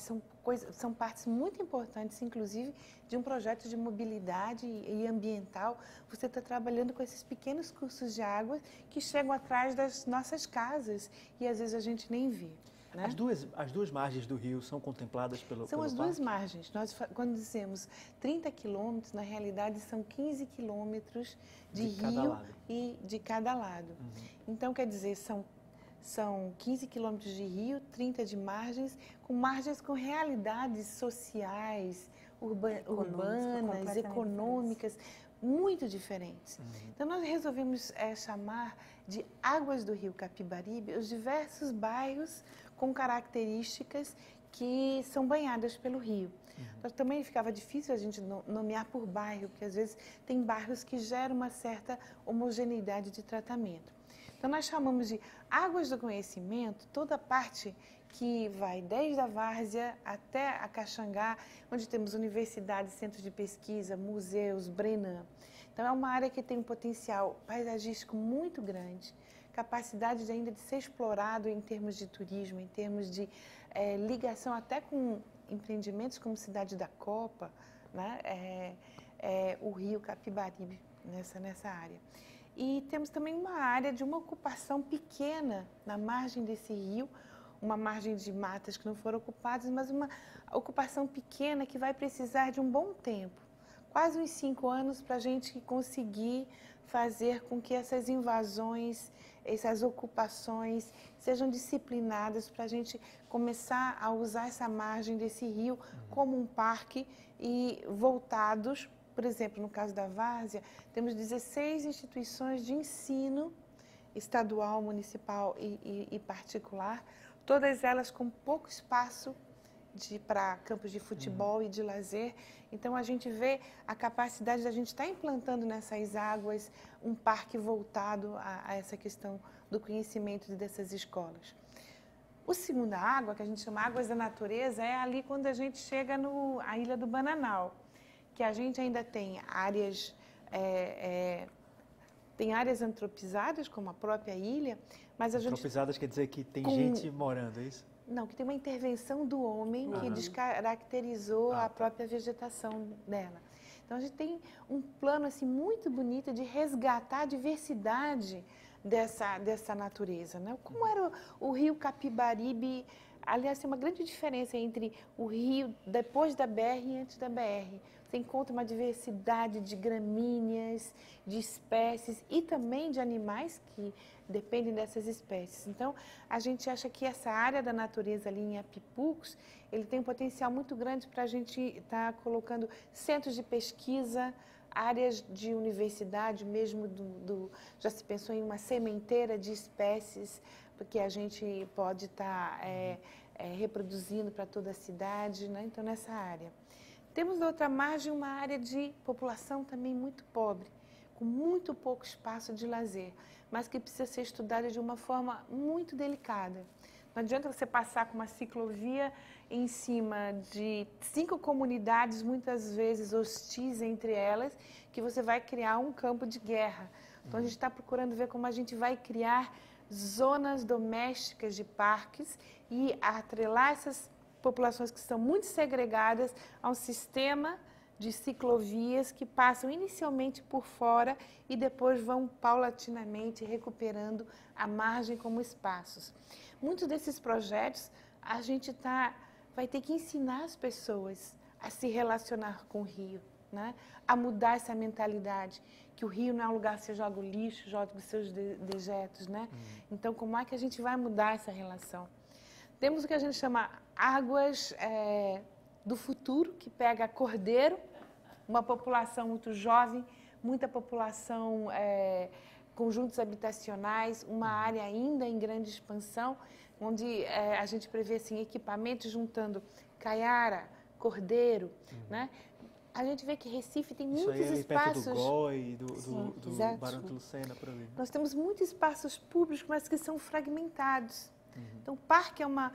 São partes muito importantes, inclusive, de um projeto de mobilidade e ambiental. Você está trabalhando com esses pequenos cursos de água que chegam atrás das nossas casas e às vezes a gente nem vê, né? As duas margens do rio são contempladas pelo São as parque? duas margens. Nós, quando dizemos 30 quilômetros, na realidade são 15 quilômetros de rio e de cada lado. Então, quer dizer, são 15 quilômetros de rio, 30 de margens com realidades sociais, urbanas, econômicas, muito diferentes. Então, nós resolvemos chamar de Águas do Rio Capibaribe os diversos bairros com características que são banhadas pelo rio. Então, também ficava difícil a gente nomear por bairro, porque às vezes tem bairros que geram uma certa homogeneidade de tratamento. Então, nós chamamos de Águas do Conhecimento toda a parte que vai desde a várzea até a Caxangá, onde temos universidades, centros de pesquisa, museus, Brenan. Então, é uma área que tem um potencial paisagístico muito grande, capacidade de ainda de ser explorado em termos de turismo, em termos de ligação até com empreendimentos como Cidade da Copa, né? O Rio Capibaribe nessa área. E temos também uma área de uma ocupação pequena na margem desse rio, uma margem de matas que não foram ocupadas, mas uma ocupação pequena que vai precisar de um bom tempo, quase uns 5 anos, para a gente conseguir fazer com que essas invasões, essas ocupações sejam disciplinadas, para a gente começar a usar essa margem desse rio como um parque e voltados. Por exemplo, no caso da várzea, temos 16 instituições de ensino estadual, municipal e particular, todas elas com pouco espaço para campos de futebol e de lazer. Então, a gente vê a capacidade da gente estar implantando nessas águas um parque voltado a essa questão do conhecimento dessas escolas. O segunda água, que a gente chama Águas da Natureza, é ali quando a gente chega à Ilha do Bananal, que a gente ainda tem áreas Tem áreas antropizadas, como a própria ilha, mas a gente... Antropizadas quer dizer que tem gente morando, é isso? Não, que tem uma intervenção do homem que descaracterizou a própria vegetação dela. Então, a gente tem um plano assim, muito bonito de resgatar a diversidade dessa natureza, né? Como era o rio Capibaribe. Aliás, tem uma grande diferença entre o rio depois da BR e antes da BR. Você encontra uma diversidade de gramíneas, de espécies e também de animais que dependem dessas espécies. Então, a gente acha que essa área da natureza ali em Apipucos, ele tem um potencial muito grande para a gente estar colocando centros de pesquisa, áreas de universidade, mesmo já se pensou em uma sementeira de espécies, porque a gente pode estar reproduzindo para toda a cidade, né? Então, nessa área. Temos, da outra margem, uma área de população também muito pobre, com muito pouco espaço de lazer, mas que precisa ser estudada de uma forma muito delicada. Não adianta você passar com uma ciclovia em cima de 5 comunidades, muitas vezes hostis entre elas, que você vai criar um campo de guerra. Então, a gente está procurando ver como a gente vai criar zonas domésticas de parques e atrelar essas populações que estão muito segregadas a um sistema de ciclovias que passam inicialmente por fora e depois vão paulatinamente recuperando a margem como espaços. Muitos desses projetos a gente vai ter que ensinar as pessoas a se relacionar com o rio, né? A mudar essa mentalidade, que o rio não é um lugar que você joga o lixo, joga os seus dejetos, né? Então, como é que a gente vai mudar essa relação? Temos o que a gente chama águas do futuro, que pega Cordeiro, uma população muito jovem, muita população, conjuntos habitacionais, uma área ainda em grande expansão, onde a gente prevê assim, equipamentos juntando Caiara, Cordeiro, né? A gente vê que Recife tem muitos espaços... Isso aí é espaços... perto do GOI, do Barão de Lucena, por ali. Nós temos muitos espaços públicos, mas que são fragmentados. Então, o parque é uma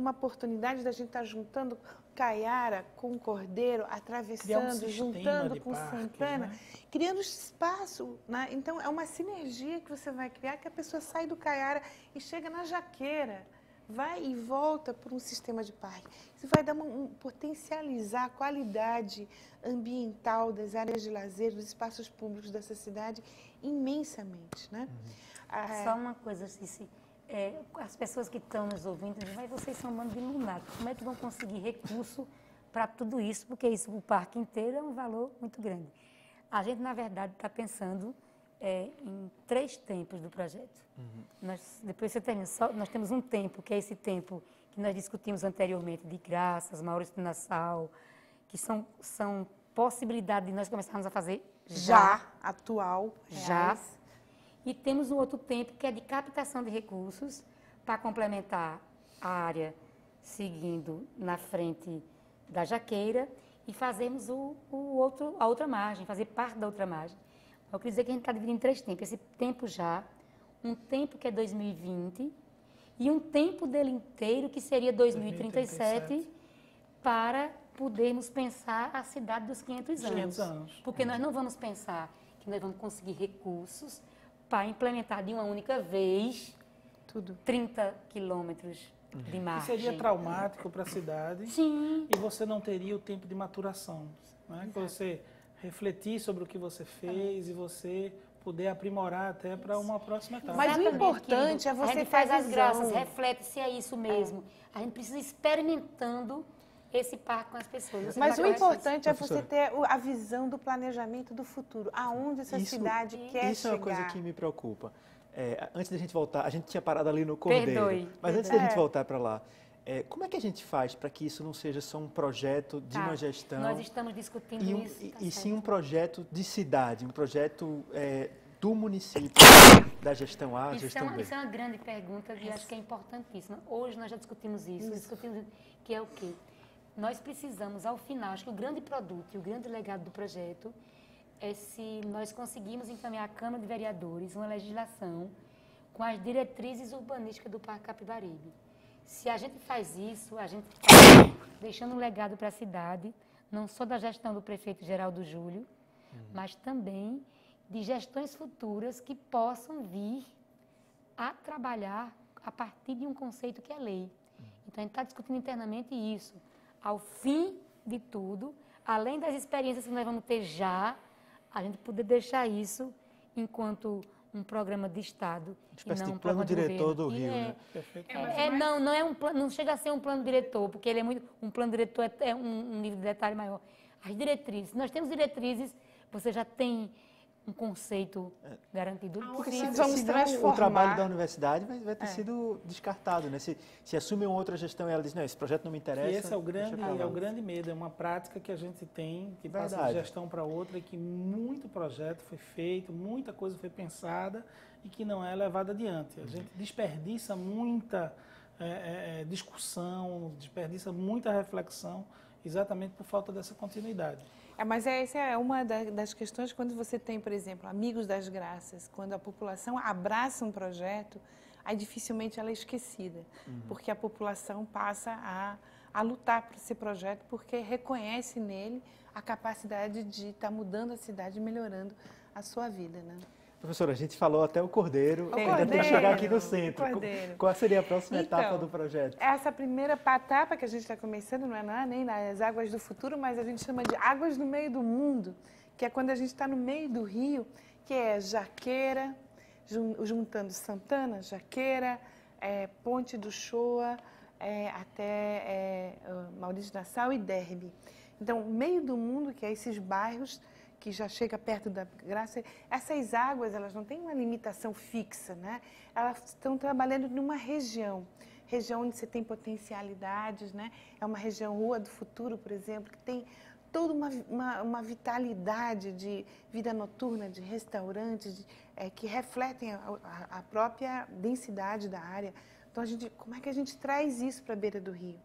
oportunidade da gente estar juntando Caiara com Cordeiro, atravessando, juntando com parque, Santana, né? criando espaço, né? Então, é uma sinergia que você vai criar, que a pessoa sai do Caiara e chega na Jaqueira, vai e volta por um sistema de parque. Isso vai dar potencializar a qualidade ambiental das áreas de lazer, dos espaços públicos dessa cidade imensamente, né? Só uma coisa, Cici. As pessoas que estão nos ouvindo dizem, mas vocês são um bando de lunáticos, como é que vão conseguir recurso para tudo isso? Porque isso, o parque inteiro, é um valor muito grande. A gente, na verdade, está pensando em 3 tempos do projeto. Depois você termina, nós temos um tempo, que é esse tempo que nós discutimos anteriormente, de Graças, Maurício de Nassau, que são possibilidades de nós começarmos a fazer atual. Já. E temos um outro tempo que é de captação de recursos para complementar a área seguindo na frente da Jaqueira e fazermos a outra margem, fazer parte da outra margem. Eu queria dizer que a gente está dividindo em 3 tempos. Esse tempo já, um tempo que é 2020 e um tempo dele inteiro que seria 2037 para podermos pensar a cidade dos 500 anos. Porque nós não vamos pensar que nós vamos conseguir recursos para implementar de uma única vez 30 quilômetros de margem. E seria traumático para a cidade. Sim. E você não teria o tempo de maturação, né? Que você refletir sobre o que você fez e você poder aprimorar até para uma próxima etapa. Mas o importante é você a gente faz as graças, reflete se é isso mesmo. A gente precisa ir experimentando esse parque com as pessoas. Mas o importante é você ter a visão do planejamento do futuro. Aonde essa cidade quer chegar. Isso é uma coisa que me preocupa. Antes da gente voltar, a gente tinha parado ali no Cordeiro. Perdoe. Mas antes da gente voltar para lá, como é que a gente faz para que isso não seja só um projeto de uma gestão? Nós estamos discutindo isso. E sim um projeto de cidade, um projeto do município, da gestão A, gestão B. Isso é uma grande pergunta e acho que é importantíssima. Hoje nós já discutimos isso. Discutimos que é o quê? Nós precisamos, ao final, acho que o grande produto e o grande legado do projeto é se nós conseguirmos encaminhar à Câmara de Vereadores uma legislação com as diretrizes urbanísticas do Parque Capibaribe. Se a gente faz isso, a gente está deixando um legado para a cidade, não só da gestão do prefeito Geraldo Júlio, mas também de gestões futuras que possam vir a trabalhar a partir de um conceito que é lei. Então, a gente está discutindo internamente isso. Ao fim de tudo, além das experiências que nós vamos ter já, a gente poder deixar isso enquanto um programa de Estado e não um plano diretor do Rio, né? Perfeito. Não é não chega a ser um plano diretor, porque ele é muito, um plano diretor é um nível de detalhe maior. As diretrizes, nós temos diretrizes, você já tem um conceito garantido. Porque vamos transformar. O trabalho da universidade vai ter sido descartado, né? Se assume uma outra gestão e ela diz, não, esse projeto não me interessa. E esse é o grande medo, é uma prática que a gente tem, que passa de gestão para outra, e que muito projeto foi feito, muita coisa foi pensada e que não é levada adiante. A gente desperdiça muita discussão, desperdiça muita reflexão, exatamente por falta dessa continuidade. Mas essa é uma das questões quando você tem, por exemplo, Amigos das Graças, quando a população abraça um projeto, aí dificilmente ela é esquecida, porque a população passa a lutar por esse projeto, porque reconhece nele a capacidade de estar mudando a cidade e melhorando a sua vida, né? Professora, a gente falou até o Cordeiro, ainda tem que chegar aqui no centro. Qual seria a próxima etapa do projeto? Essa primeira etapa que a gente está começando, não é nem nas Águas do Futuro, mas a gente chama de Águas no Meio do Mundo, que é quando a gente está no meio do rio, que é Jaqueira, juntando Santana, Jaqueira, Ponte do Choa, até Maurício Nassau e Derby. Então, meio do mundo, que é esses bairros que já chega perto da Graça, essas águas, elas não têm uma limitação fixa, né? Elas estão trabalhando numa região onde você tem potencialidades, né? É uma região Rua do Futuro, por exemplo, que tem toda uma vitalidade de vida noturna, de restaurantes, que refletem a própria densidade da área. Então, como é que a gente traz isso para a beira do rio?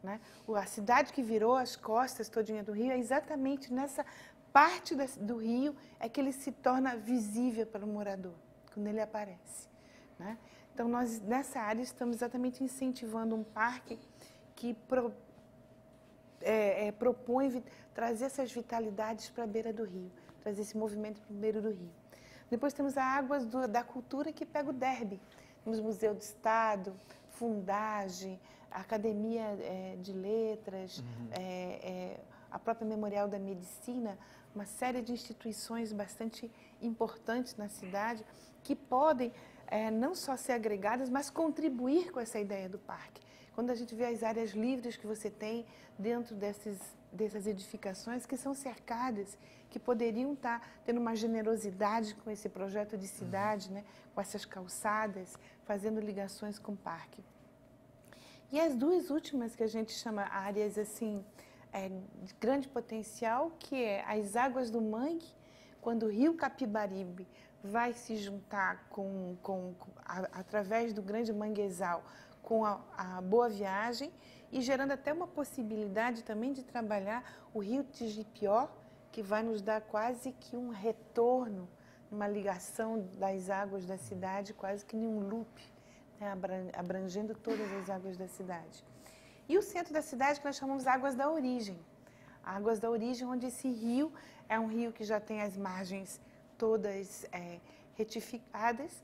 Né? A cidade que virou as costas todinha do rio é exatamente nessa parte do rio é que ele se torna visível para o morador, quando ele aparece. Né? Então, nós, nessa área, estamos exatamente incentivando um parque que propõe trazer essas vitalidades para a beira do rio, trazer esse movimento para a beira do rio. Depois temos a Águas da Cultura, que pega o Derby. Temos Museu do Estado, Fundagem, Academia de Letras, a própria Memorial da Medicina, uma série de instituições bastante importantes na cidade que podem não só ser agregadas, mas contribuir com essa ideia do parque. Quando a gente vê as áreas livres que você tem dentro dessas edificações que são cercadas, que poderiam estar tendo uma generosidade com esse projeto de cidade, né, com essas calçadas, fazendo ligações com o parque. E as duas últimas que a gente chama áreas assim, de grande potencial, que é as Águas do Mangue, quando o rio Capibaribe vai se juntar através do Grande Manguezal com a Boa Viagem e gerando até uma possibilidade também de trabalhar o rio Tigipió, que vai nos dar quase que um retorno, uma ligação das águas da cidade, quase que em um loop, né, abrangendo todas as águas da cidade. E o centro da cidade, que nós chamamos Águas da Origem. Águas da Origem, onde esse rio é um rio que já tem as margens todas retificadas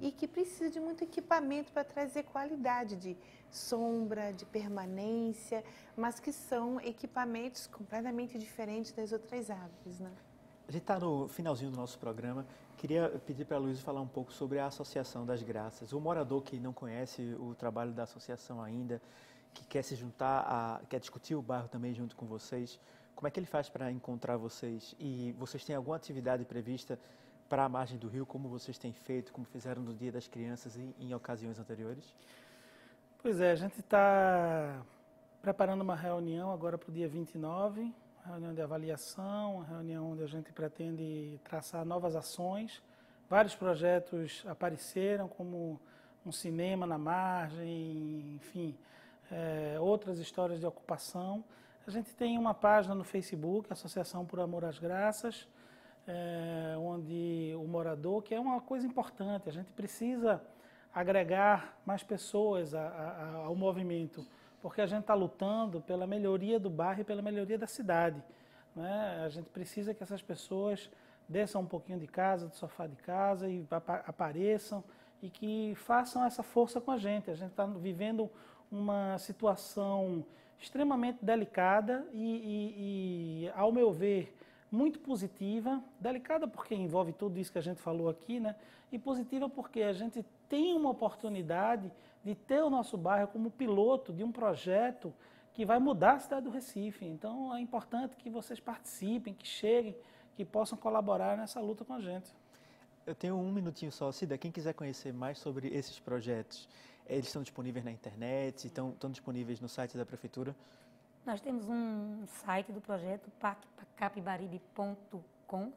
e que precisa de muito equipamento para trazer qualidade de sombra, de permanência, mas que são equipamentos completamente diferentes das outras águas, né? A gente está no finalzinho do nosso programa. Queria pedir para a Luísa falar um pouco sobre a Associação das Graças. O morador que não conhece o trabalho da associação ainda, que quer se juntar, quer discutir o bairro também junto com vocês, como é que ele faz para encontrar vocês? E vocês têm alguma atividade prevista para a margem do rio, como vocês têm feito, como fizeram no Dia das Crianças e em ocasiões anteriores? Pois é, a gente está preparando uma reunião agora para o dia 29, reunião de avaliação, uma reunião onde a gente pretende traçar novas ações. Vários projetos apareceram, como um cinema na margem, enfim, outras histórias de ocupação. A gente tem uma página no Facebook, Associação por Amor às Graças, onde o morador, que é uma coisa importante, a gente precisa agregar mais pessoas ao movimento, porque a gente está lutando pela melhoria do bairro e pela melhoria da cidade, né? A gente precisa que essas pessoas desçam um pouquinho de casa, do sofá de casa e apareçam e que façam essa força com a gente. A gente está vivendo uma situação extremamente delicada e, ao meu ver, muito positiva. Delicada porque envolve tudo isso que a gente falou aqui, né? E positiva porque a gente tem uma oportunidade de ter o nosso bairro como piloto de um projeto que vai mudar a cidade do Recife. Então, é importante que vocês participem, que cheguem, que possam colaborar nessa luta com a gente. Eu tenho um minutinho só, Cida. Quem quiser conhecer mais sobre esses projetos, eles estão disponíveis na internet, estão disponíveis no site da Prefeitura? Nós temos um site do projeto, parquecapibaribe.com.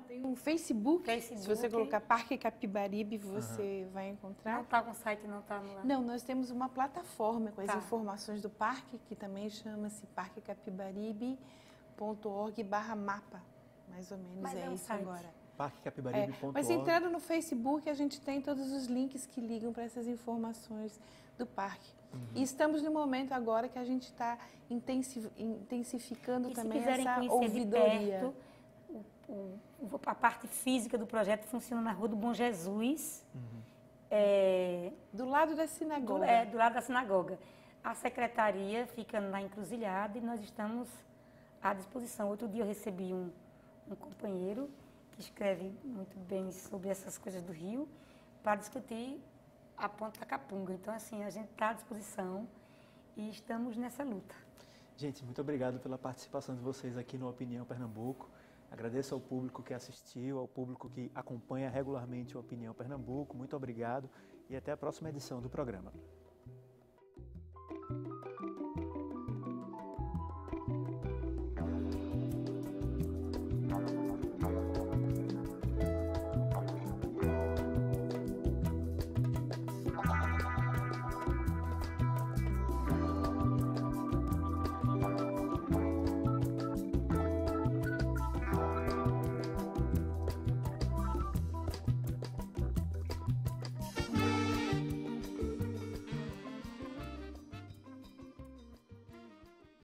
Tem um Facebook. Se você colocar Parque Capibaribe, você vai encontrar. Não está com o site, não está no... Não, nós temos uma plataforma com as informações do parque, que também chama-se parquecapibaribe.org/mapa. Mais ou menos. Mas é isso site. Agora. Parquecapibaribe.org. Mas entrando no Facebook, a gente tem todos os links que ligam para essas informações do parque. E estamos no momento agora que a gente está intensificando também essa ouvidoria. A parte física do projeto funciona na Rua do Bom Jesus. Do lado da sinagoga. Do lado da sinagoga. A secretaria fica na encruzilhada e nós estamos à disposição. Outro dia eu recebi um companheiro que escreve muito bem sobre essas coisas do Rio para discutir a Ponta da Capunga. Então, assim, a gente está à disposição e estamos nessa luta. Gente, muito obrigado pela participação de vocês aqui no Opinião Pernambuco. Agradeço ao público que assistiu, ao público que acompanha regularmente o Opinião Pernambuco. Muito obrigado e até a próxima edição do programa.